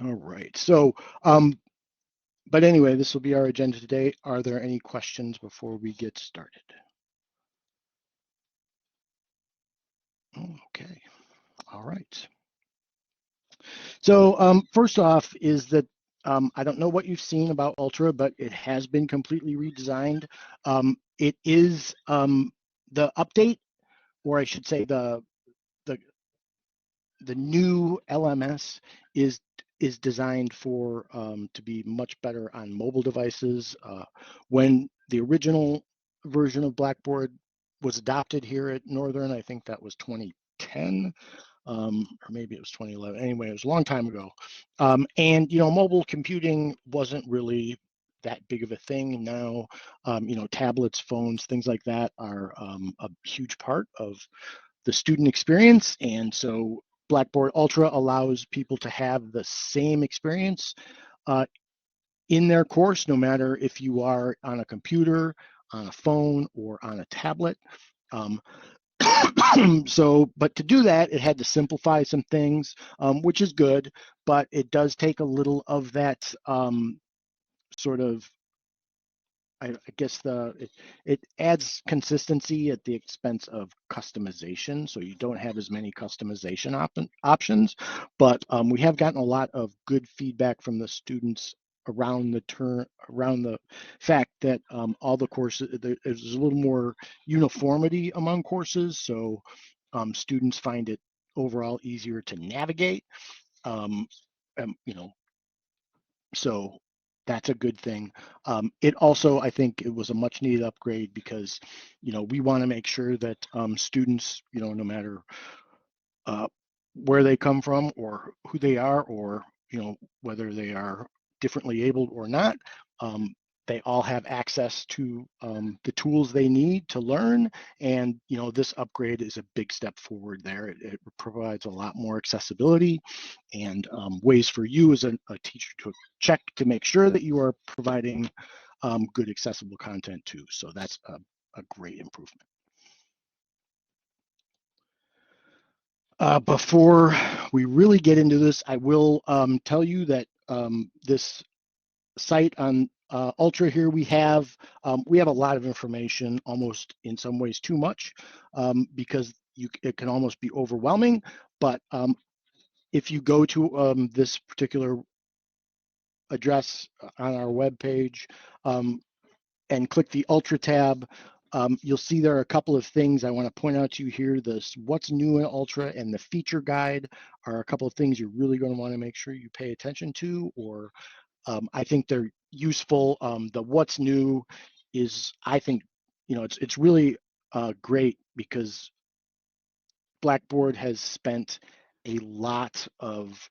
All right. So, but anyway, this will be our agenda today. Are there any questions before we get started? Okay. All right. So, first off, is that I don't know what you've seen about Ultra, but it has been completely redesigned. It is the update, or I should say, the the new LMS is designed for to be much better on mobile devices. When the original version of Blackboard was adopted here at Northern, I think that was 2010, or maybe it was 2011. Anyway, it was a long time ago. And mobile computing wasn't really that big of a thing. Now, tablets, phones, things like that are a huge part of the student experience. And so Blackboard Ultra allows people to have the same experience uh, in their course, no matter if you are on a computer, on a phone, or on a tablet. Um, but to do that, it had to simplify some things, which is good, but it does take a little of that sort of I guess it adds consistency at the expense of customization. So you don't have as many customization options, but we have gotten a lot of good feedback from the students around the fact that all the courses there's a little more uniformity among courses, so students find it overall easier to navigate. Um, you know, so that's a good thing. It also, I think, it was a much needed upgrade because, we want to make sure that students, no matter uh, where they come from or who they are, or whether they are differently abled or not, um, they all have access to the tools they need to learn. And this upgrade is a big step forward there. It provides a lot more accessibility and ways for you as a teacher to check to make sure that you are providing good accessible content too. So that's a great improvement. Before we really get into this, I will tell you that this site on Ultra here we have a lot of information, almost in some ways too much, because it can almost be overwhelming. But if you go to this particular address on our web page, and click the Ultra tab, you'll see there are a couple of things I want to point out to you here. This what's new in Ultra and the feature guide are a couple of things you're really going to want to make sure you pay attention to, or I think they're useful. The what's new is, I think, it's really great because Blackboard has spent a lot of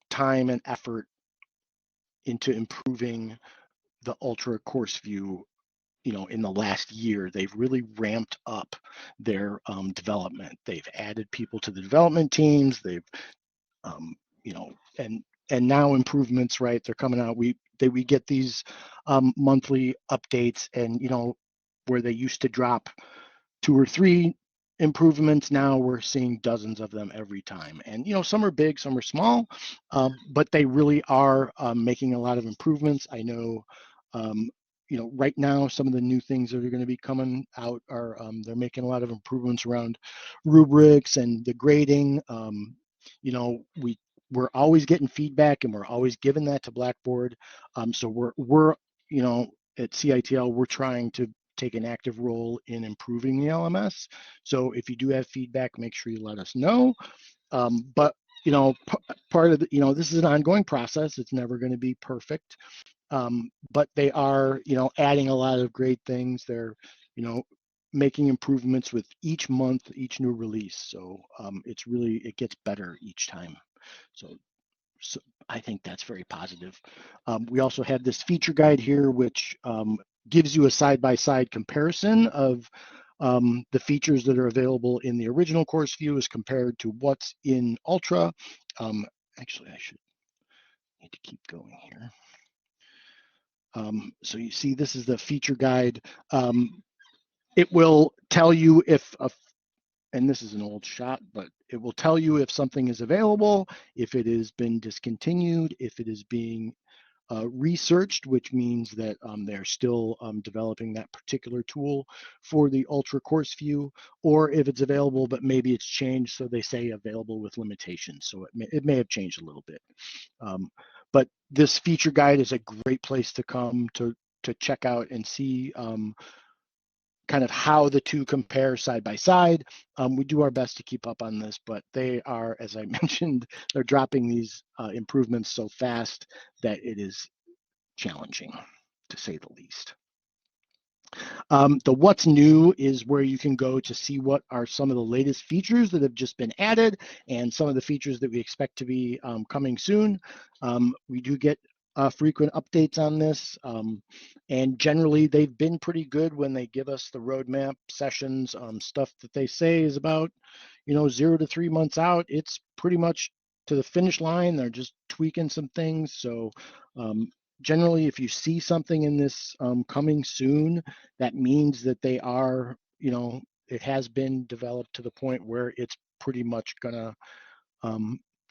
time and effort into improving the Ultra course view. In the last year, they've really ramped up their development. They've added people to the development teams. They've, um, you know, and now improvements, right? They're coming out. We get these monthly updates, and where they used to drop 2 or 3 improvements, now we're seeing dozens of them every time. And some are big, some are small, but they really are making a lot of improvements. I know. Um, right now, some of the new things that are going to be coming out are they're making a lot of improvements around rubrics and the grading. We're always getting feedback, and we're always giving that to Blackboard. So we're at CITL, we're trying to take an active role in improving the LMS. So if you do have feedback, make sure you let us know. But part of this is an ongoing process. It's never going to be perfect, but they are adding a lot of great things. They're you know making improvements with each month, each new release. So it gets better each time. So I think that's very positive. We also have this feature guide here, which gives you a side-by-side comparison of the features that are available in the original course view as compared to what's in Ultra. Actually, I should need to keep going here. So you see, this is the feature guide. It will tell you if, and this is an old shot, but it will tell you if something is available, if it has been discontinued, if it is being researched, which means that they're still developing that particular tool for the Ultra course view, or if it's available, but maybe it's changed, so they say available with limitations. So it may have changed a little bit. But this feature guide is a great place to come to check out and see kind of how the two compare side by side. We do our best to keep up on this, but they are, as I mentioned, they're dropping these improvements so fast that it is challenging, to say the least. The what's new is where you can go to see what are some of the latest features that have just been added and some of the features that we expect to be coming soon. We do get frequent updates on this, and generally they've been pretty good when they give us the roadmap sessions. Stuff that they say is about 0 to 3 months out. It's pretty much to the finish line. They're just tweaking some things. So generally, if you see something in this coming soon, that means that they are, it has been developed to the point where it's pretty much gonna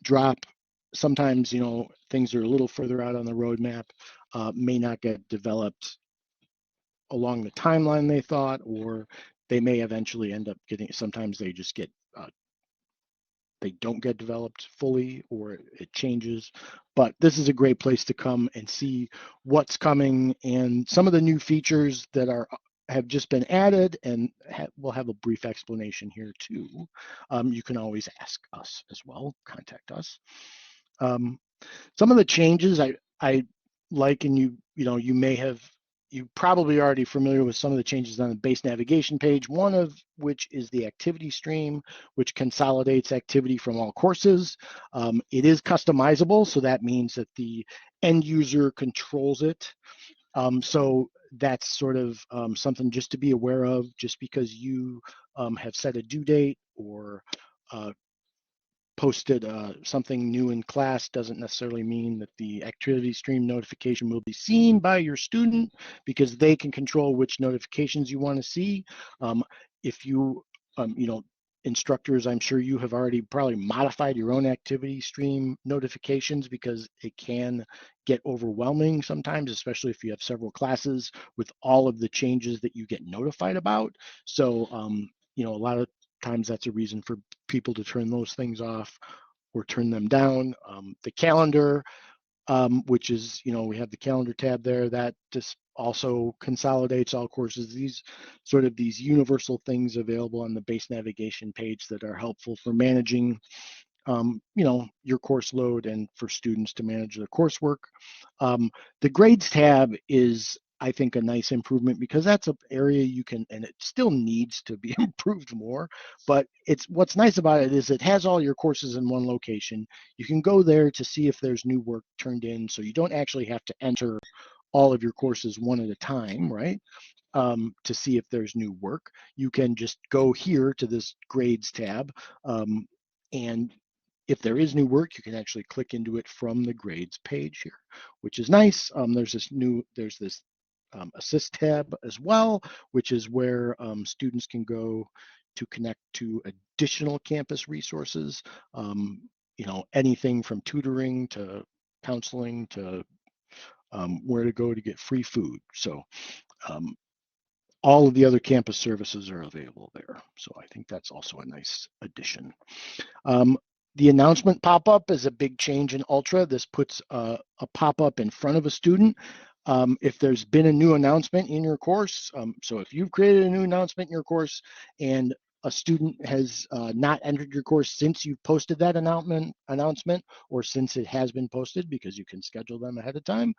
drop. Sometimes, things are a little further out on the roadmap, may not get developed along the timeline they thought, or they may eventually end up getting, sometimes they just get, they don't get developed fully, or it changes. But this is a great place to come and see what's coming and some of the new features that have just been added, and we'll have a brief explanation here too. You can always ask us as well, contact us. Some of the changes I like, and you probably already familiar with some of the changes on the base navigation page, one of which is the activity stream, which consolidates activity from all courses. It is customizable, so that means that the end user controls it. So that's sort of something just to be aware of. Just because you have set a due date or posted something new in class doesn't necessarily mean that the activity stream notification will be seen by your student, because they can control which notifications you want to see. If you, instructors, I'm sure you have already probably modified your own activity stream notifications, because it can get overwhelming sometimes, especially if you have several classes with all of the changes that you get notified about. So, a lot of times that's a reason for people to turn those things off or turn them down. The calendar, which is, we have the calendar tab there, that just also consolidates all courses. These universal things available on the base navigation page that are helpful for managing your course load and for students to manage their coursework. The grades tab is, I think, a nice improvement, because that's an area you can, and it still needs to be improved more, but what's nice about it is it has all your courses in one location. You can go there to see if there's new work turned in, so you don't actually have to enter all of your courses one at a time, right? To see if there's new work. You can just go here to this grades tab, and if there is new work, you can actually click into it from the grades page here, which is nice. There's this assist tab as well, which is where students can go to connect to additional campus resources. Anything from tutoring to counseling to where to go to get free food. So all of the other campus services are available there. So I think that's also a nice addition. The announcement pop-up is a big change in Ultra. This puts a pop-up in front of a student if there's been a new announcement in your course. So if you've created a new announcement in your course and a student has not entered your course since you've posted that announcement, or since it has been posted, because you can schedule them ahead of time,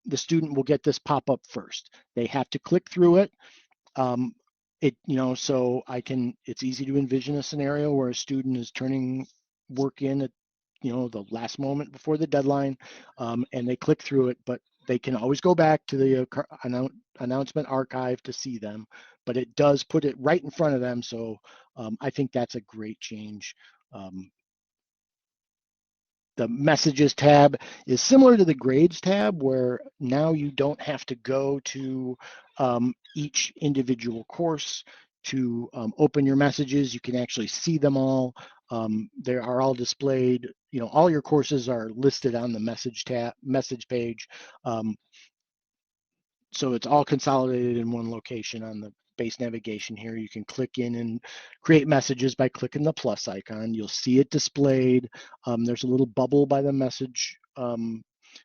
the student will get this pop-up first. They have to click through it. So it's easy to envision a scenario where a student is turning work in at, the last moment before the deadline, and they click through it, but they can always go back to the announcement archive to see them, but it does put it right in front of them. So I think that's a great change. The messages tab is similar to the grades tab, where now you don't have to go to each individual course. to open your messages. You can actually see them all. They are all displayed. All your courses are listed on the message page. Um, so it's all consolidated in one location on the base navigation here. You can click in and create messages by clicking the plus icon. You'll see it displayed. There's a little bubble by the message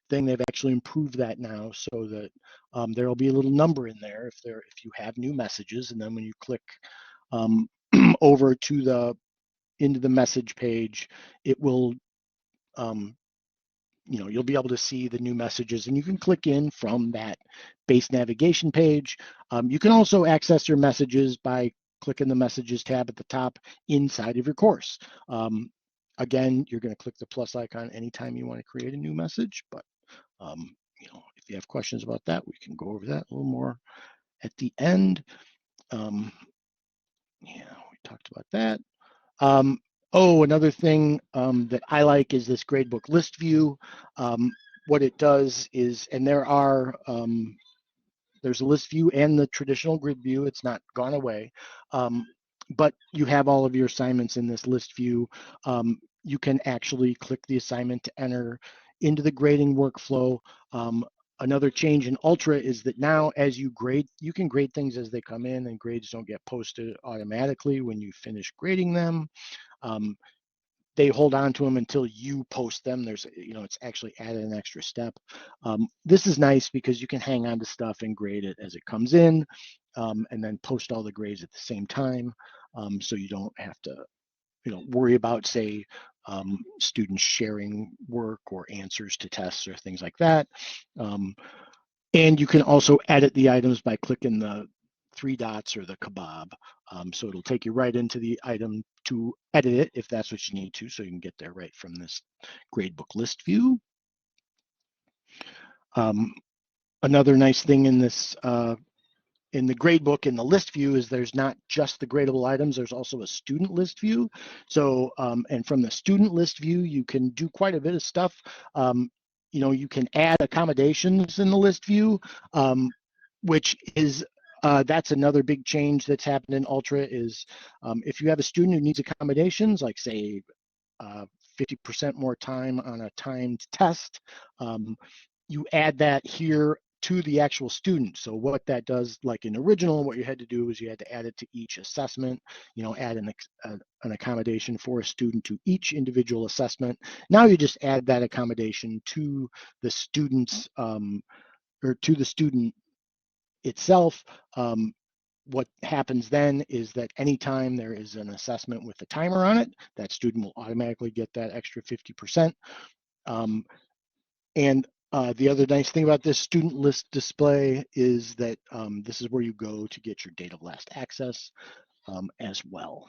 thing. They've actually improved that now so that there will be a little number in there if you have new messages. And then when you click um, over into the message page, it will you'll be able to see the new messages, and you can click in from that base navigation page. You can also access your messages by clicking the messages tab at the top inside of your course. Again, you're going to click the plus icon anytime you want to create a new message, but if you have questions about that, we can go over that a little more at the end. Yeah, we talked about that. Another thing that I like is this gradebook list view. What it does is, and there's a list view and the traditional grid view. It's not gone away, but you have all of your assignments in this list view. You can actually click the assignment to enter into the grading workflow. Another change in Ultra is that now as you grade, you can grade things as they come in, and grades don't get posted automatically when you finish grading them. They hold on to them until you post them. It's actually added an extra step. This is nice because you can hang on to stuff and grade it as it comes in, and then post all the grades at the same time. So you don't have to, worry about, say, students sharing work or answers to tests or things like that. And you can also edit the items by clicking the three dots or the kebab. So it'll take you right into the item to edit it if that's what you need to, so you can get there right from this gradebook list view. Another nice thing in this in the gradebook in the list view is there's not just the gradable items, there's also a student list view. So, and from the student list view, you can do quite a bit of stuff. You can add accommodations in the list view, which is, that's another big change that's happened in Ultra is if you have a student who needs accommodations, like say 50% more time on a timed test, you add that here to the actual student. So what that does, like in original, what you had to do is you had to add it to each assessment, add an accommodation for a student to each individual assessment. Now you just add that accommodation to the student's or to the student itself. What happens then is that anytime there is an assessment with a timer on it, that student will automatically get that extra 50%. And the other nice thing about this student list display is that this is where you go to get your date of last access as well.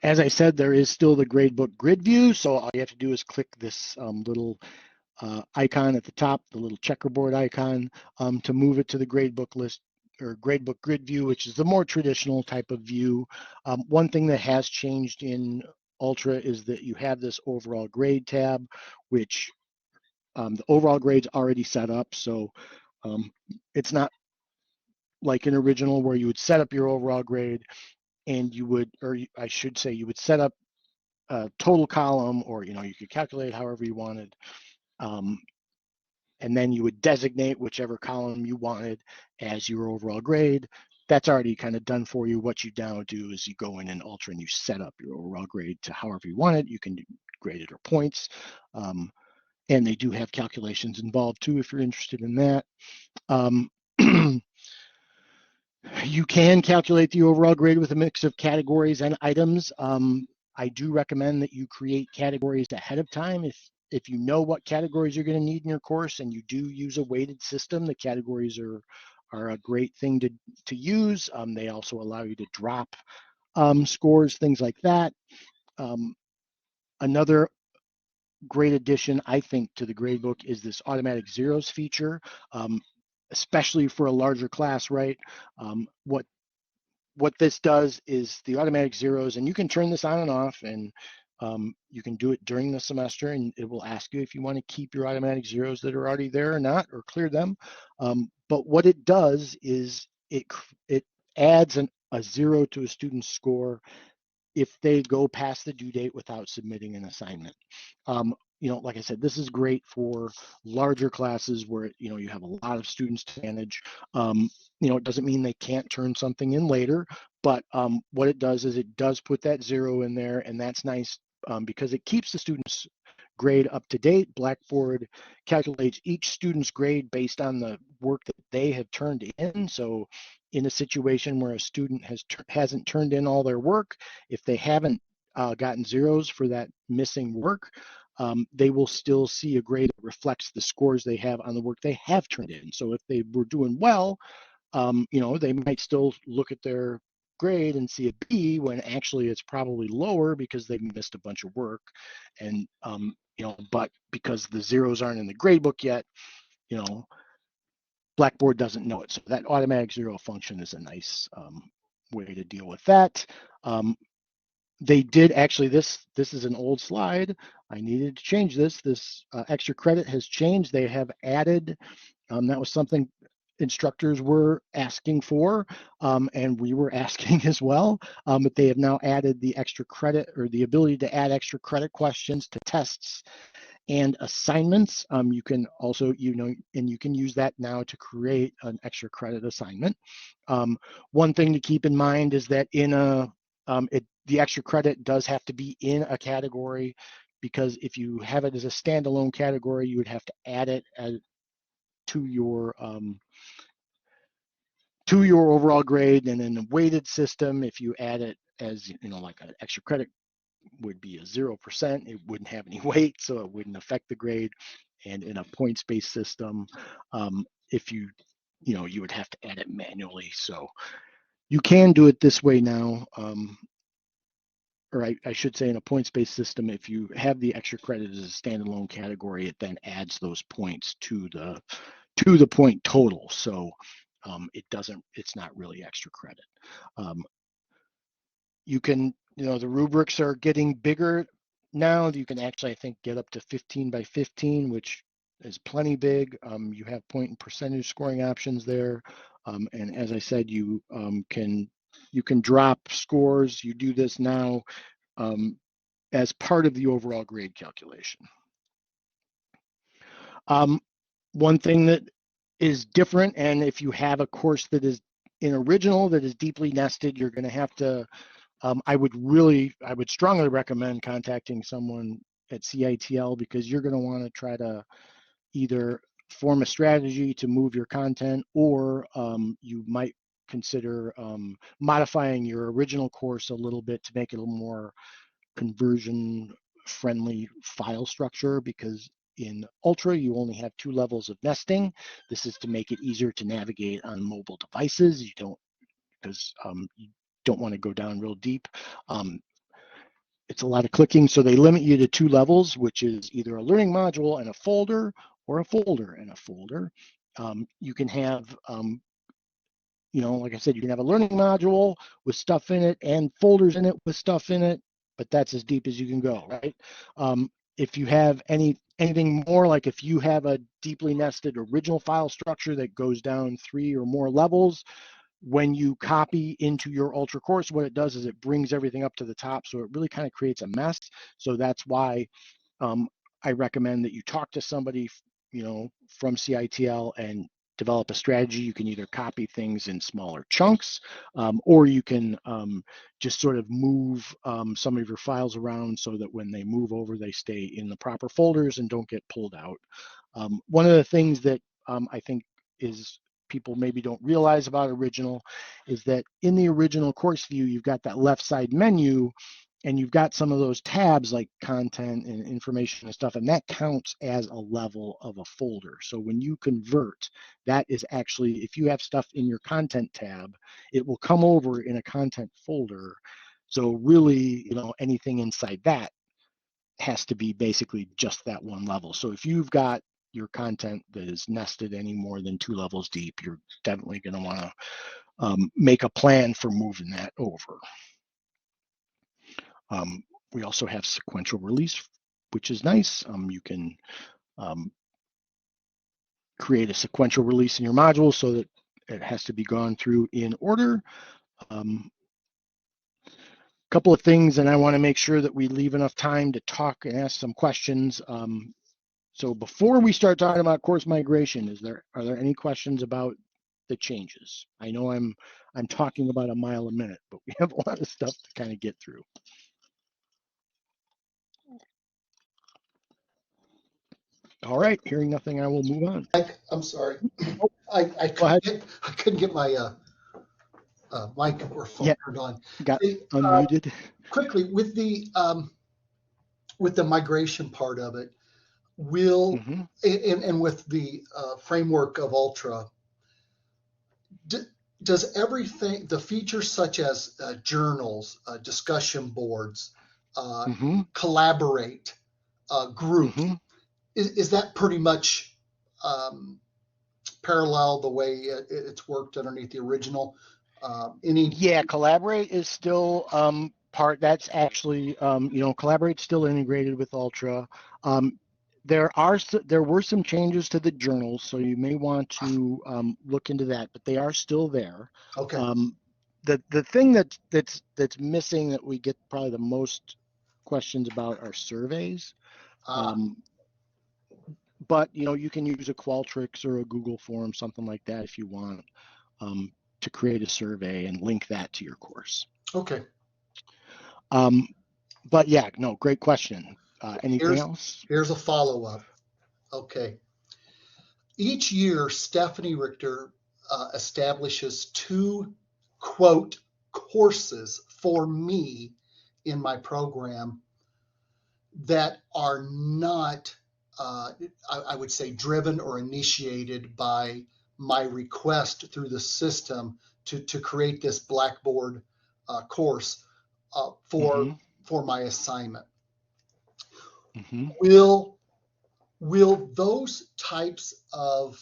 As I said, there is still the gradebook grid view, so all you have to do is click this little icon at the top, the little checkerboard icon, to move it to the gradebook list or gradebook grid view, which is the more traditional type of view. One thing that has changed in Ultra is that you have this overall grade tab, which the overall grade's already set up. So it's not like an original where you would set up your overall grade and you would, or I should say, you would set up a total column, or you could calculate however you wanted. And then you would designate whichever column you wanted as your overall grade. That's already kind of done for you. What you now do is you go in Ultra and you set up your overall grade to however you want it. You can grade it or points. And they do have calculations involved too, if you're interested in that. You can calculate the overall grade with a mix of categories and items. I do recommend that you create categories ahead of time. If you know what categories you're going to need in your course and you do use a weighted system, the categories are a great thing to use. They also allow you to drop scores, things like that. Another great addition, I think, to the gradebook is this automatic zeros feature, especially for a larger class, right? What this does is the automatic zeros, and you can turn this on and off, and You can do it during the semester, and it will ask you if you want to keep your automatic zeros that are already there or not, or clear them. But what it does is it adds a zero to a student's score if they go past the due date without submitting an assignment. Like I said, this is great for larger classes where, you have a lot of students to manage. It doesn't mean they can't turn something in later, but what it does is it does put that zero in there, and that's nice because it keeps the students' grade up to date. Blackboard calculates each student's grade based on the work that they have turned in. So in a situation where a student hasn't turned in all their work, if they haven't gotten zeros for that missing work, they will still see a grade that reflects the scores they have on the work they have turned in. So if they were doing well, they might still look at their grade and see a B when actually it's probably lower because they missed a bunch of work. And, but because the zeros aren't in the grade book yet, you know, Blackboard doesn't know it. So that automatic zero function is a nice way to deal with that. They did actually, this is an old slide. I needed to change this. This extra credit has changed. They have added, that was something instructors were asking for, and we were asking as well, but they have now added the extra credit, or the ability to add extra credit questions to tests and assignments. You can also, and you can use that now to create an extra credit assignment. One thing to keep in mind is that the extra credit does have to be in a category, because if you have it as a standalone category, you would have to add it to your overall grade. And in a weighted system, if you add it as, like an extra credit would be a 0%, it wouldn't have any weight, so it wouldn't affect the grade. And in a points-based system, if you would have to add it manually. So you can do it this way now. Or I should say, in a points-based system, if you have the extra credit as a standalone category, it then adds those points to the point total. So it's not really extra credit. You can, the rubrics are getting bigger now. You can actually, I think, get up to 15 by 15, which is plenty big. You have point and percentage scoring options there. And as I said, you can drop scores. You do this now as part of the overall grade calculation. One thing that is different, and if you have a course that is in original that is deeply nested, you're going to have to, I would strongly recommend contacting someone at CITL, because you're going to want to try to either form a strategy to move your content, or you might consider modifying your original course a little bit to make it a little more conversion friendly file structure, because in Ultra, you only have 2 levels of nesting. This is to make it easier to navigate on mobile devices. Because you don't want to go down real deep. It's a lot of clicking, so they limit you to 2 levels, which is either a learning module and a folder, or a folder and a folder. You can have, like I said, you can have a learning module with stuff in it and folders in it with stuff in it, but that's as deep as you can go, right? If you have anything more, like if you have a deeply nested original file structure that goes down 3 or more levels, when you copy into your Ultra course, what it does is it brings everything up to the top. So it really kind of creates a mess. So that's why I recommend that you talk to somebody, from CITL, and develop a strategy. You can either copy things in smaller chunks, or you can just sort of move some of your files around so that when they move over, they stay in the proper folders and don't get pulled out. One of the things that I think is people maybe don't realize about original is that in the original course view, you've got that left side menu, and you've got some of those tabs like content and information and stuff, and that counts as a level of a folder. So when you convert, that is actually, if you have stuff in your content tab, it will come over in a content folder. So really, anything inside that has to be basically just that one level. So if you've got your content that is nested any more than 2 levels deep, you're definitely going to want to make a plan for moving that over. We also have sequential release, which is nice. You can create a sequential release in your module so that it has to be gone through in order. Couple of things, and I want to make sure that we leave enough time to talk and ask some questions. So before we start talking about course migration, are there any questions about the changes? I know I'm talking about a mile a minute, but we have a lot of stuff to kind of get through. All right, hearing nothing, I will move on. I'm sorry. Oh, I couldn't get my mic or phone turned on. Got unmuted. Quickly, with the migration part of it, will and with the framework of Ultra, does everything, the features such as journals, discussion boards, collaborate, groups, is that pretty much parallel the way it's worked underneath the original? Yeah, Collaborate is still part. That's actually Collaborate's still integrated with Ultra. There were some changes to the journals, so you may want to look into that, but they are still there. Okay. The thing that's missing that we get probably the most questions about are surveys. But you can use a Qualtrics or a Google form, something like that, if you want, to create a survey and link that to your course. Okay. But yeah, no, great question. Anything else? Here's a follow-up. Okay. Each year, Stephanie Richter establishes 2, quote, courses for me in my program that are not, I would say, driven or initiated by my request through the system to create this Blackboard course for my assignment. Will those types of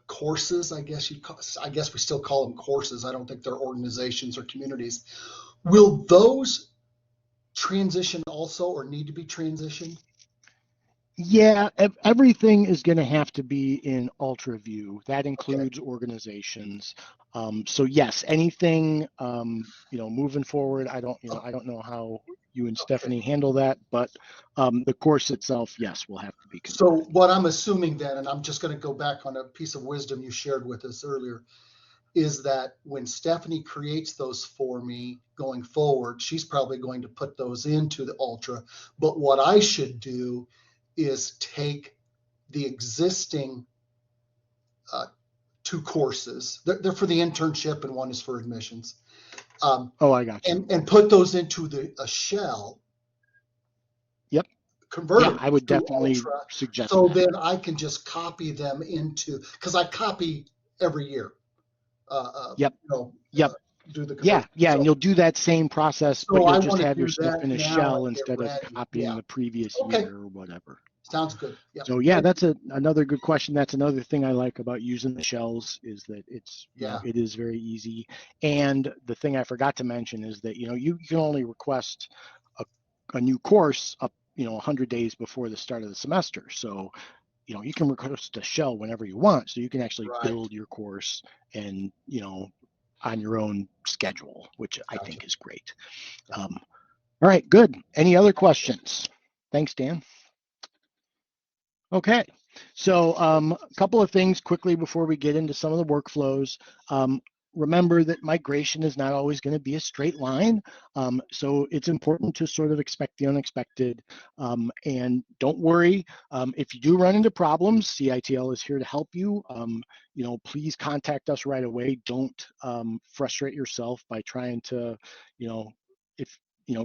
courses, I guess we still call them courses. I don't think they're organizations or communities. Will those transition also, or need to be transitioned? Yeah, everything is going to have to be in UltraView. That includes organizations. So yes, anything moving forward. I don't know how you and Stephanie handle that, but the course itself, yes, will have to be converted. So what I'm assuming then, and I'm just going to go back on a piece of wisdom you shared with us earlier, is that when Stephanie creates those for me going forward, she's probably going to put those into the Ultra. But what I should do is take the existing 2 courses. They're for the internship and one is for admissions. I got you. And put those into a shell. Yep. Convert them. I would definitely suggest so that. then I can just copy them into, because I copy every year. Yep. Do the yeah, so, and you'll do that same process, but you'll just have your stuff in a shell instead of copying the previous year or whatever. Sounds good. Yep. So that's another good question. That's another thing I like about using the shells is that it's it is very easy. And the thing I forgot to mention is that you can only request a new course up 100 days before the start of the semester. So you can request a shell whenever you want. So you can actually build your course and on your own schedule, which I think is great. All right, good. Any other questions? Thanks, Dan. Okay, so a couple of things quickly before we get into some of the workflows. Remember that migration is not always going to be a straight line. So it's important to sort of expect the unexpected. And don't worry, if you do run into problems, CITL is here to help you. Please contact us right away. Don't frustrate yourself by trying to,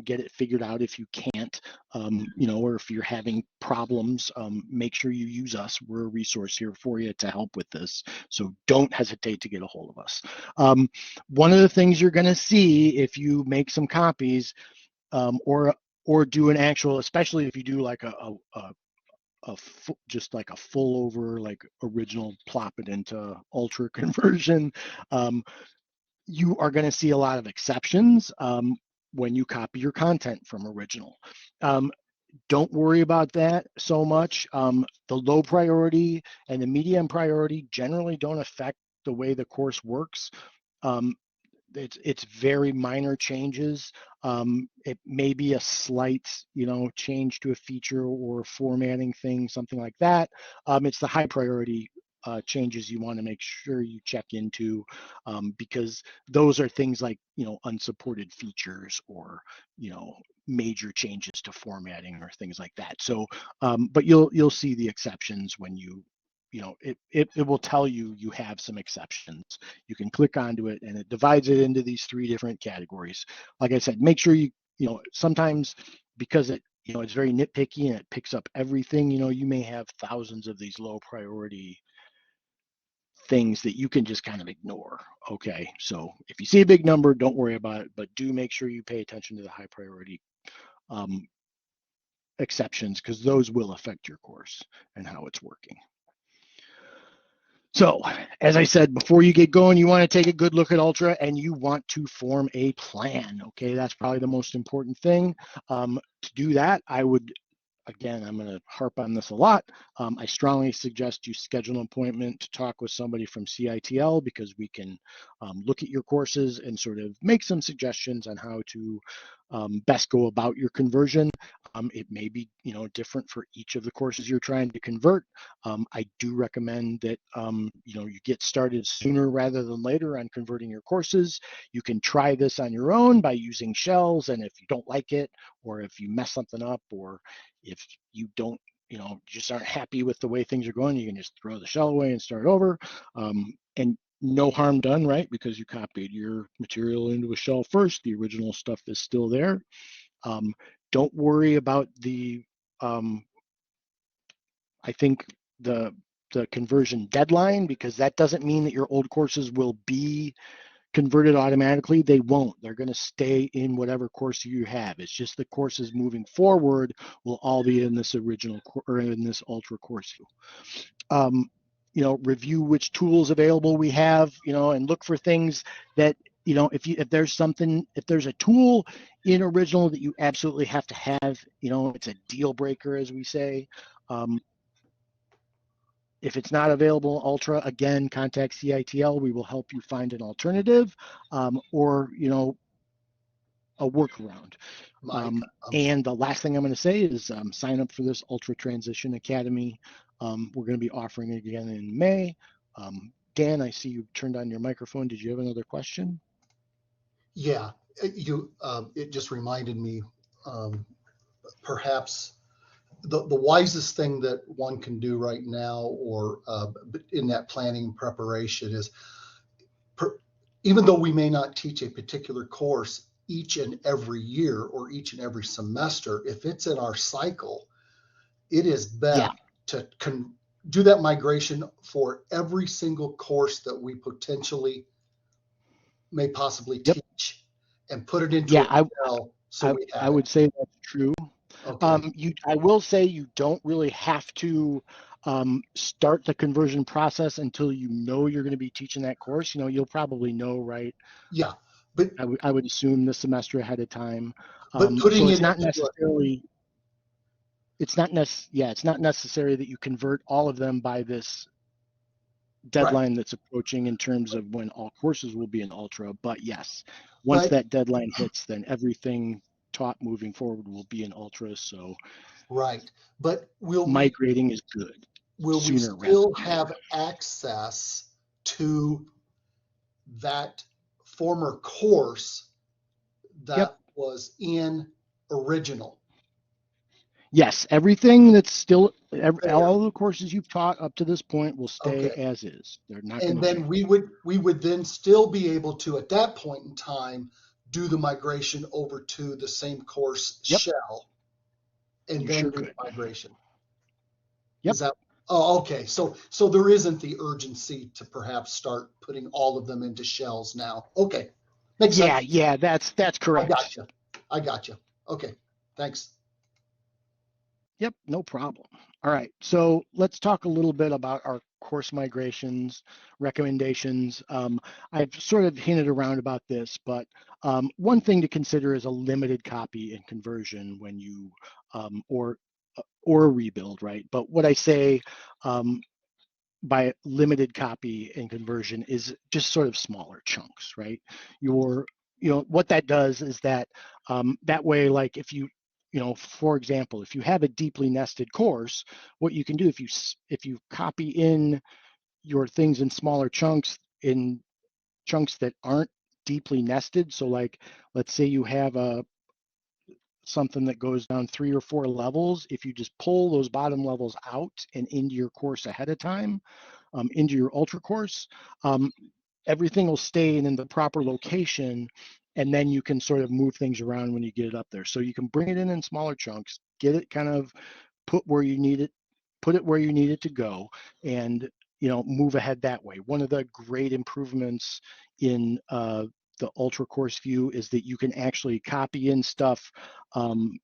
get it figured out if you can't, or if you're having problems, make sure you use us. We're a resource here for you to help with this. So don't hesitate to get a hold of us. One of the things you're going to see if you make some copies or do an actual, especially if you do like just like a full over, like original, plop it into Ultra conversion, you are going to see a lot of exceptions. when you copy your content from original. Um, don't worry about that so much. The low priority and the medium priority generally don't affect the way the course works. Um, it's very minor changes. It may be a slight, change to a feature or formatting thing, something like that. It's the high priority changes you want to make sure you check into, because those are things like, unsupported features or, major changes to formatting or things like that. So, but you'll see the exceptions when it will tell you you have some exceptions. You can click onto it and it divides it into these three different categories. Like I said, make sure sometimes because it's very nitpicky and it picks up everything, you may have thousands of these low priority things that you can just kind of ignore. Okay. So if you see a big number, don't worry about it, but do make sure you pay attention to the high priority um, exceptions, because those will affect your course and how it's working. So, as I said, before you get going, you want to take a good look at Ultra and you want to form a plan. Okay, that's probably the most important thing. To do that, again, I'm going to harp on this a lot. I strongly suggest you schedule an appointment to talk with somebody from CITL, because we can look at your courses and sort of make some suggestions on how to best go about your conversion. It may be different for each of the courses you're trying to convert. I do recommend that you get started sooner rather than later on converting your courses. You can try this on your own by using shells, and if you don't like it, or if you mess something up, or if you don't, just aren't happy with the way things are going, you can just throw the shell away and start over. And no harm done, right? Because you copied your material into a shell first. The original stuff is still there. Um, don't worry about um, I think the conversion deadline, because that doesn't mean that your old courses will be converted automatically. They won't. They're going to stay in whatever course you have. It's just the courses moving forward will all be in this original or in this Ultra course. Um, review which tools available we have, and look for things that, if there's a tool in original that you absolutely have to have, it's a deal breaker, as we say. If it's not available in Ultra, again, contact CITL. We will help you find an alternative, or a workaround. Mike, And the last thing I'm going to say is sign up for this Ultra Transition Academy. We're going to be offering it again in May. Dan, I see you turned on your microphone. Did you have another question? yeah, it just reminded me, perhaps the wisest thing that one can do right now, or in that planning preparation, is even though we may not teach a particular course each and every year or each and every semester, if it's in our cycle, it is best Yeah. to do that migration for every single course that we potentially may possibly Yep. teach, and put it into Yeah. a shell so I, we I have it. would say that's true. Okay. I will say you don't really have to start the conversion process until you're going to be teaching that course. You'll probably know, right? Yeah. But I would assume the semester ahead of time. putting So it it's not into necessarily it's not necessary that you convert all of them by this right. deadline that's approaching in terms of when all courses will be in Ultra. But yes, once But that deadline hits, then everything taught moving forward will be in Ultra. So right. But migrating is good, will we sooner rather still than have later. access to that former course Yep. that was in original Yes, everything that's still, there? all of the courses you've taught up to this point will stay Okay. as is. They're not going And to then change. we would then still be able to, at that point in time, do the migration over to the same course Yep, shell, and you then sure do the could. migration. Yep. Is that, oh, okay. So there isn't the urgency to perhaps start putting all of them into shells now. Okay. Makes sense. Yeah, that's I got correct. you. I got you. Okay. Thanks. Yep, no problem. All right, so let's talk a little bit about our course migrations, recommendations. I've sort of hinted around about this, but one thing to consider is a limited copy and conversion when you or a rebuild, right? But what I say um, by limited copy and conversion is just sort of smaller chunks, right? Your, what that does is that that way, like if you, for example, if you have a deeply nested course, what you can do if you copy in your things in smaller chunks, in chunks that aren't deeply nested. So like, let's say you have a something that goes down 3 or 4 levels. If you just pull those bottom levels out and into your course ahead of time, into your ultra course, um, everything will stay in the proper location, and then you can sort of move things around when you get it up there. So you can bring it in smaller chunks, get it kind of put where you need it, put it where you need it to go, and move ahead that way. One of the great improvements in the ultra course view is that you can actually copy in stuff, um,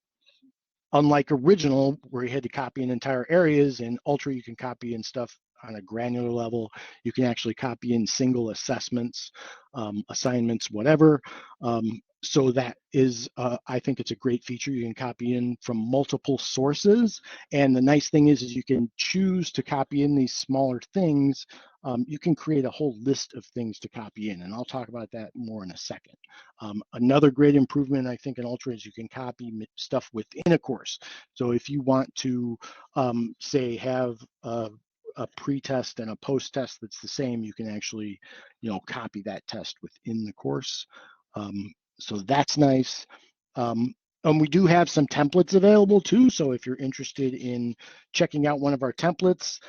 unlike original where you had to copy in entire areas. In ultra you can copy in stuff on a granular level. You can actually copy in single assessments, assignments, whatever. So that is, I think it's a great feature. You can copy in from multiple sources, and the nice thing is you can choose to copy in these smaller things. You can create a whole list of things to copy in, and I'll talk about that more in a second. Another great improvement, I think, in Ultra is you can copy stuff within a course. So if you want to, say, have a pre-test and a post-test that's the same, you can actually, copy that test within the course. So that's nice. And we do have some templates available too. So if you're interested in checking out one of our templates,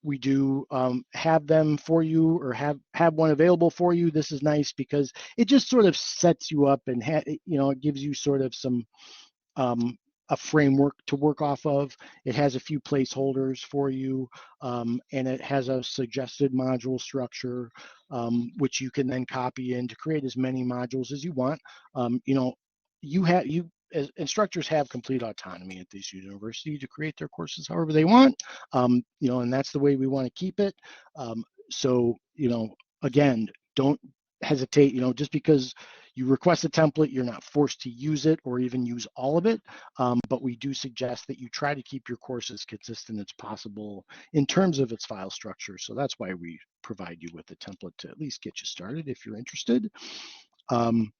we do have them for you, or have one available for you. This is nice because it just sort of sets you up, and it gives you sort of some um, a framework to work off of. It has a few placeholders for you, and it has a suggested module structure, which you can then copy in to create as many modules as you want. You as instructors have complete autonomy at this university to create their courses however they want, and that's the way we want to keep it. So, again, don't hesitate. Just because you request a template, you're not forced to use it or even use all of it, but we do suggest that you try to keep your course as consistent as possible in terms of its file structure. So that's why we provide you with a template to at least get you started if you're interested. Um,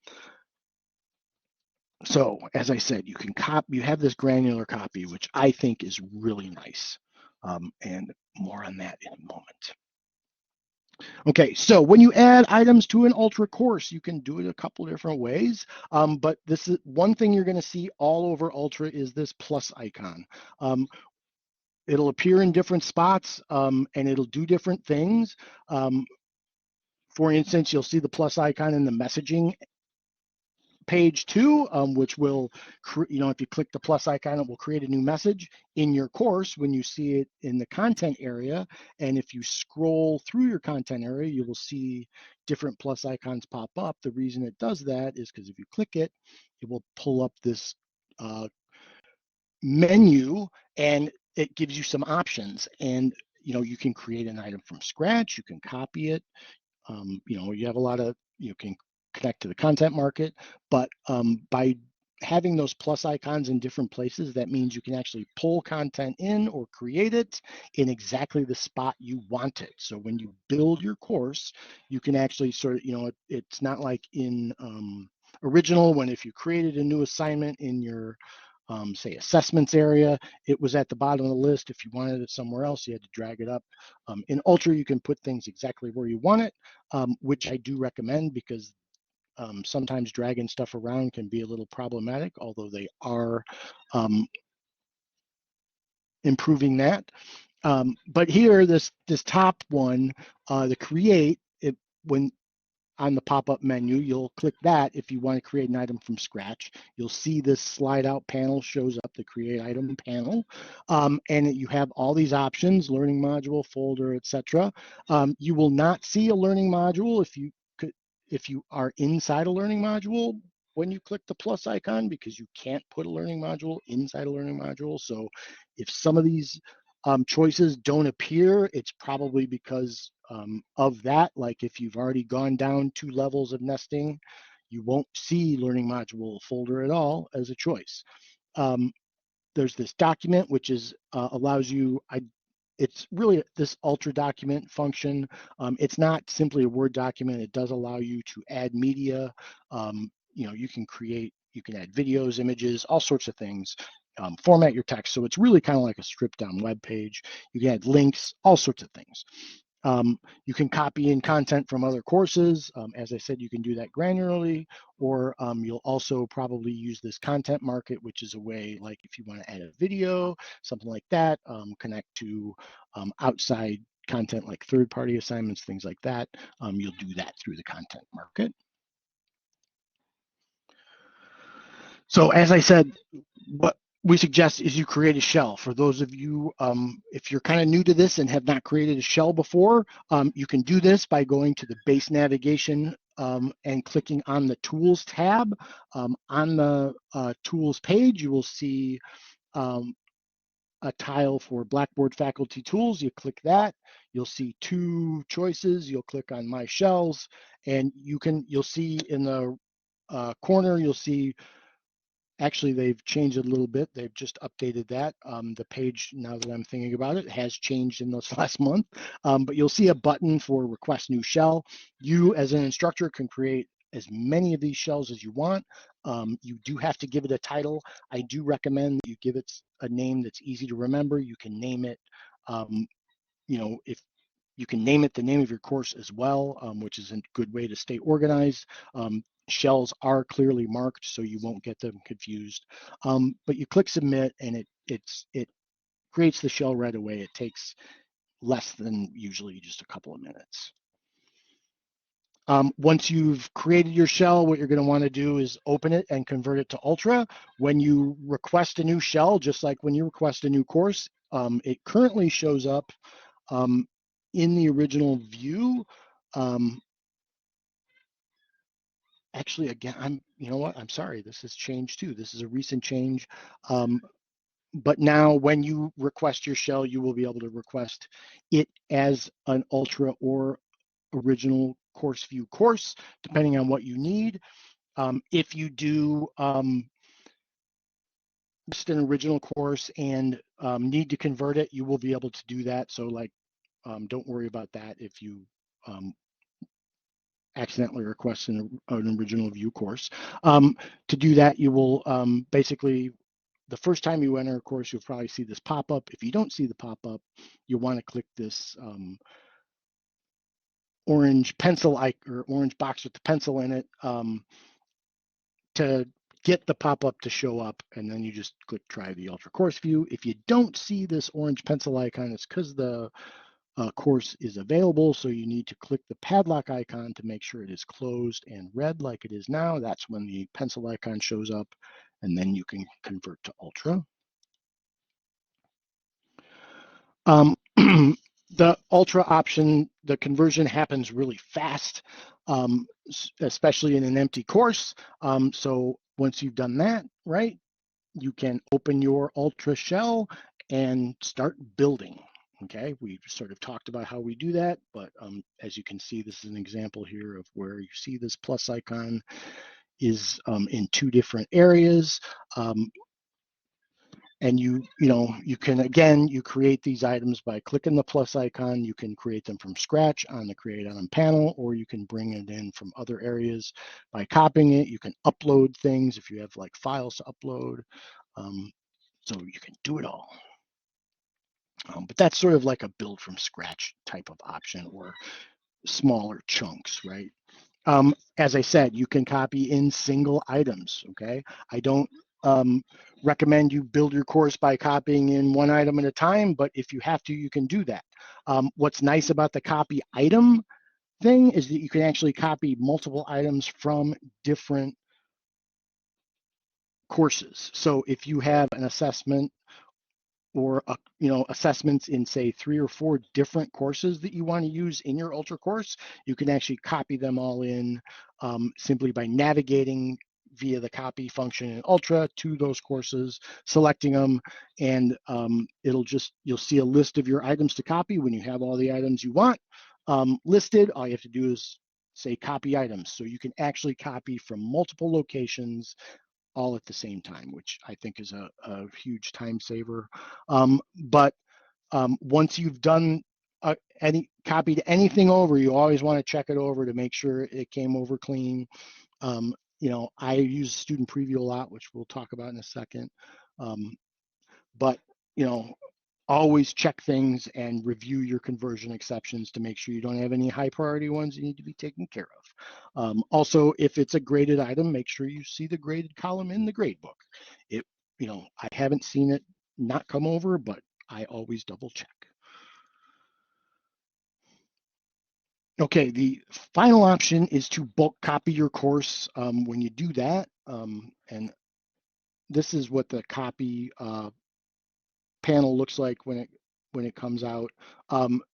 so as I said, you have this granular copy, which I think is really nice. And more on that in a moment. Okay, so when you add items to an Ultra course, you can do it a couple different ways. But this is one thing you're going to see all over Ultra is this plus icon. Um, it'll appear in different spots, and it'll do different things. For instance, you'll see the plus icon in the messaging page too, which will, if you click the plus icon, it will create a new message in your course when you see it in the content area. And if you scroll through your content area, you will see different plus icons pop up. The reason it does that is because if you click it, it will pull up this menu, and it gives you some options. And you can create an item from scratch, you can copy it. You have a lot of, you can connect to the content market, but by having those plus icons in different places, that means you can actually pull content in or create it in exactly the spot you want it. So when you build your course, you can actually sort of, it's not like in original, when if you created a new assignment in your say assessments area, it was at the bottom of the list. If you wanted it somewhere else, you had to drag it up. In Ultra, you can put things exactly where you want it, which I do recommend, because sometimes dragging stuff around can be a little problematic, although they are improving that. But here, this top one, the create, when on the pop-up menu, you'll click that if you want to create an item from scratch. You'll see this slide out panel shows up, the create item panel, and you have all these options: learning module, folder, etc. You will not see a learning module if you are inside a learning module. when you click the plus icon because you can't put a learning module inside a learning module. So if some of these choices don't appear, it's probably because of that. Like if you've already gone down 2 levels of nesting, you won't see learning module folder at all as a choice. There's this document, which is allows you, it's really this Ultra document function. It's not simply a Word document. It does allow you to add media. You can create, you can add videos, images, all sorts of things. Format your text. So it's really kind of like a stripped down web page. You can add links, all sorts of things. You can copy in content from other courses. As I said, you can do that granularly, or you'll also probably use this content market, which is a way, like if you want to add a video, something like that, connect to outside content like third-party assignments, things like that. You'll do that through the content market. So as I said, what we suggest is you create a shell. For those of you, if you're kind of new to this and have not created a shell before, you can do this by going to the base navigation and clicking on the Tools tab. On the Tools page, you will see a tile for Blackboard faculty tools. You click that, you'll see 2 choices. You'll click on My Shells, and you'll see in the corner, you'll see, actually, they've changed it a little bit. They've just updated that. The page, now that I'm thinking about it, has changed in this last month. But you'll see a button for Request New Shell. You, as an instructor, can create as many of these shells as you want. You do have to give it a title. I do recommend that you give it a name that's easy to remember. You can name it, if you can name it the name of your course as well, which is a good way to stay organized. Shells are clearly marked, so you won't get them confused. But you click submit, and it creates the shell right away. It takes less than usually just a couple of minutes. Once you've created your shell, what you're going to want to do is open it and convert it to Ultra. When you request a new shell, just like when you request a new course, it currently shows up in the original view. Actually, again, you know what? I'm sorry. This has changed too. This is a recent change. But now when you request your shell, you will be able to request it as an Ultra or original course view course, depending on what you need. If you do just an original course and need to convert it, you will be able to do that. So don't worry about that if you accidentally request an original view course. To do that, you will basically, the first time you enter a course, you'll probably see this pop-up. If you don't see the pop-up, you'll want to click this orange pencil or orange box with the pencil in it to get the pop-up to show up, and then you just click try the Ultra course view. If you don't see this orange pencil icon, it's because the course is available, so you need to click the padlock icon to make sure it is closed and red like it is now. That's when the pencil icon shows up, and then you can convert to Ultra. The Ultra option, the conversion happens really fast, especially in an empty course. So once you've done that, right, you can open your Ultra shell and start building. Okay, we sort of talked about how we do that, but as you can see, this is an example here of where you see this plus icon is in 2 different areas. And you can, again, you create these items by clicking the plus icon. You can create them from scratch on the Create Item panel, or you can bring it in from other areas by copying it. You can upload things if you have like files to upload. So you can do it all. But that's sort of like a build from scratch type of option, or smaller chunks, right? As I said, you can copy in single items, okay? I don't recommend you build your course by copying in 1 item at a time, but if you have to, you can do that. What's nice about the copy item thing is that you can actually copy multiple items from different courses. So if you have an assessment or assessments in, say, 3 or 4 different courses that you want to use in your Ultra course, you can actually copy them all in simply by navigating via the copy function in Ultra to those courses, selecting them, and you'll see a list of your items to copy. When you have all the items you want listed, all you have to do is say copy items. So you can actually copy from multiple locations all at the same time, which I think is a huge time saver. But once you've done any copied anything over, you always want to check it over to make sure it came over clean. I use student preview a lot, which we'll talk about in a second. But you know, always check things and review your conversion exceptions to make sure you don't have any high priority ones you need to be taken care of. Also, if it's a graded item, make sure you see the graded column in the grade book. I haven't seen it not come over, but I always double check. Okay, the final option is to bulk copy your course. When you do that, and this is what the copy panel looks like when it comes out.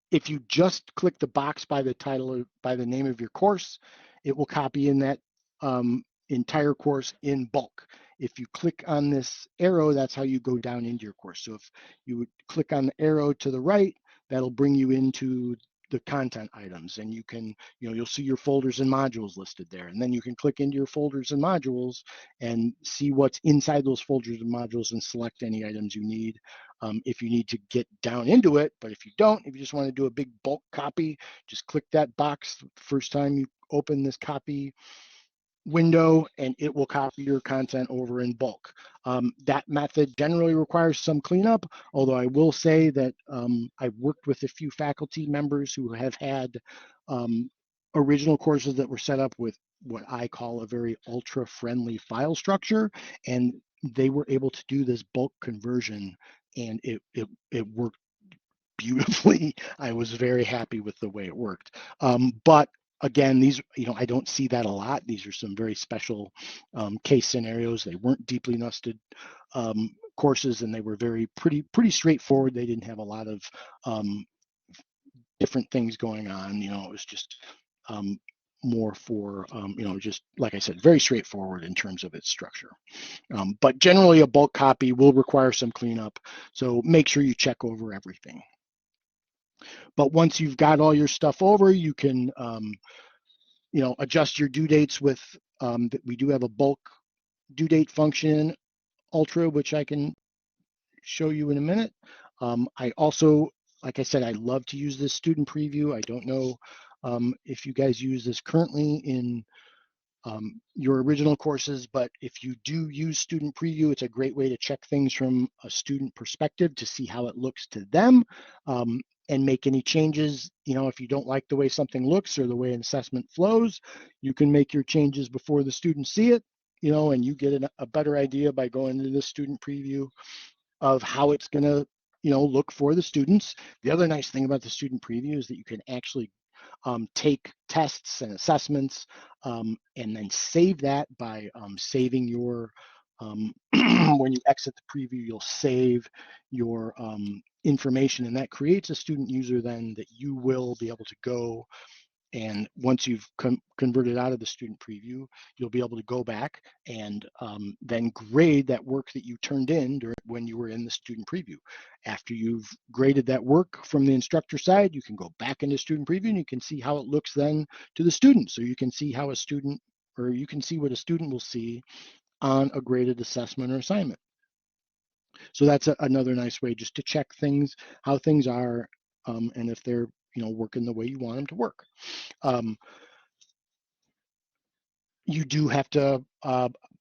If you just click the box by the title, by the name of your course, it will copy in that entire course in bulk. If you click on this arrow, that's how you go down into your course. So if you would click on the arrow to the right, that'll bring you into the content items, and you'll see your folders and modules listed there. And then you can click into your folders and modules and see what's inside those folders and modules and select any items you need. If you need to get down into it, but if you don't, if you just want to do a big bulk copy, just click that box the first time you open this copy window and it will copy your content over in bulk. That method generally requires some cleanup, although I will say that I've worked with a few faculty members who have had original courses that were set up with what I call a very ultra-friendly file structure, and they were able to do this bulk conversion, and it worked beautifully. I was very happy with the way it worked. But again, these, I don't see that a lot. These are some very special case scenarios. They weren't deeply nested courses, and they were pretty straightforward. They didn't have a lot of different things going on. It was just more for, just like I said, very straightforward in terms of its structure. But generally, a bulk copy will require some cleanup, so make sure you check over everything. But once you've got all your stuff over, you can, adjust your due dates with, we do have a bulk due date function, Ultra, which I can show you in a minute. I also, like I said, I love to use this student preview. I don't know if you guys use this currently in your original courses, but if you do use student preview, it's a great way to check things from a student perspective to see how it looks to them, and make any changes. If you don't like the way something looks or the way an assessment flows, you can make your changes before the students see it, and you get a better idea by going into the student preview of how it's going to look for the students. The other nice thing about the student preview is that you can actually take tests and assessments, and then save that by saving your, when you exit the preview, you'll save your information, and that creates a student user then that you will be able to go, and once you've converted out of the student preview, you'll be able to go back and then grade that work that you turned in when you were in the student preview. After you've graded that work from the instructor side, you can go back into student preview and you can see how it looks then to the student. So you can see how you can see what a student will see on a graded assessment or assignment. So that's another nice way just to check things, how things are, and if they're working the way you want them to work. You do have to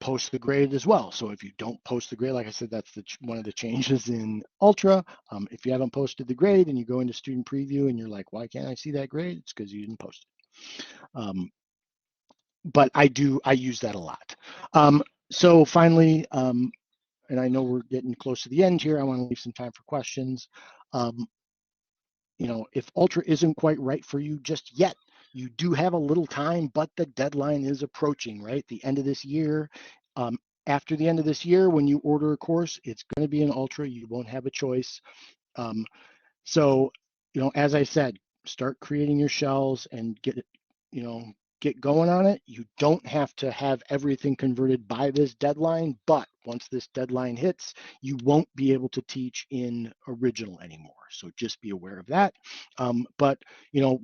post the grade as well. So if you don't post the grade, like I said, that's one of the changes in Ultra. If you haven't posted the grade and you go into student preview and you're like, why can't I see that grade? It's because you didn't post it. But I use that a lot. So finally, and I know we're getting close to the end here, I want to leave some time for questions. If Ultra isn't quite right for you just yet, you do have a little time, but the deadline is approaching, right? The end of this year. After the end of this year, when you order a course, it's going to be an Ultra. You won't have a choice. So, as I said, start creating your shells and get it, get going on it. You don't have to have everything converted by this deadline, but once this deadline hits, you won't be able to teach in original anymore. So just be aware of that. But you know,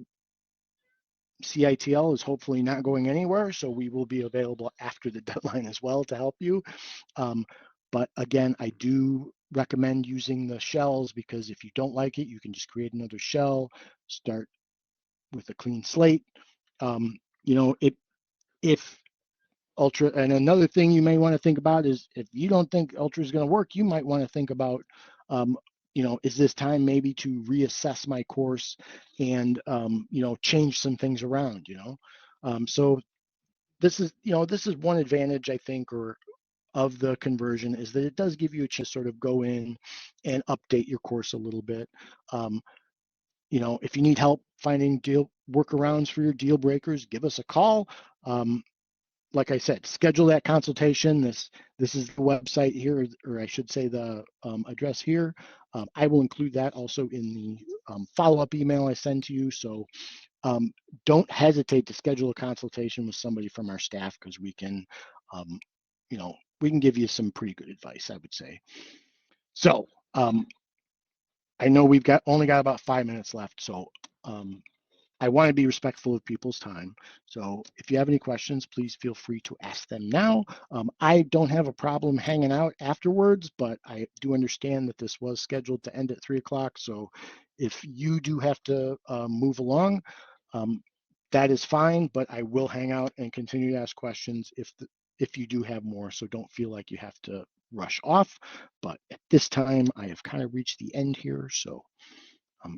CITL is hopefully not going anywhere, so we will be available after the deadline as well to help you. Um, but again, I do recommend using the shells, because if you don't like it, you can just create another shell, start with a clean slate. You know, if Ultra, and another thing you may want to think about is, if you don't think Ultra is going to work, you might want to think about, um, you know, is this time maybe to reassess my course and, you know, change some things around, you know? So this is, you know, this is one advantage, I think, or of the conversion, is that it does give you a chance to sort of go in and update your course a little bit. Um, you know, if you need help finding deal workarounds for your deal breakers, give us a call. Like I said, schedule that consultation. This is the website here, or I should say the address here. I will include that also in the follow-up email I send to you. So um, don't hesitate to schedule a consultation with somebody from our staff, because we can, um, you know, we can give you some pretty good advice, I would say. So I know we've only got about 5 minutes left, so I want to be respectful of people's time. So if you have any questions, please feel free to ask them now. I don't have a problem hanging out afterwards, but I do understand that this was scheduled to end at 3 o'clock. So if you do have to move along, um, that is fine, but I will hang out and continue to ask questions if you do have more. So don't feel like you have to rush off. But at this time, I have kind of reached the end here. So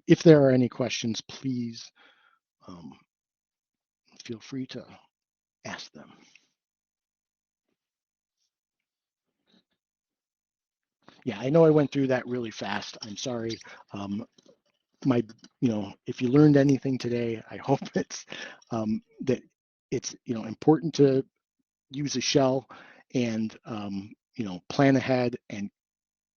if there are any questions, please um, feel free to ask them. Yeah, I know I went through that really fast. I'm sorry. Um, you know, if you learned anything today, I hope it's that it's, you know, important to use a shell and, you know, plan ahead and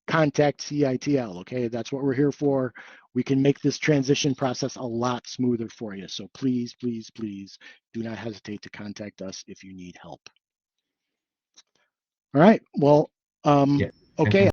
contact CITL. Okay, that's what we're here for. We can make this transition process a lot smoother for you. So please, please, please do not hesitate to contact us if you need help. All right. Well, Yeah. okay.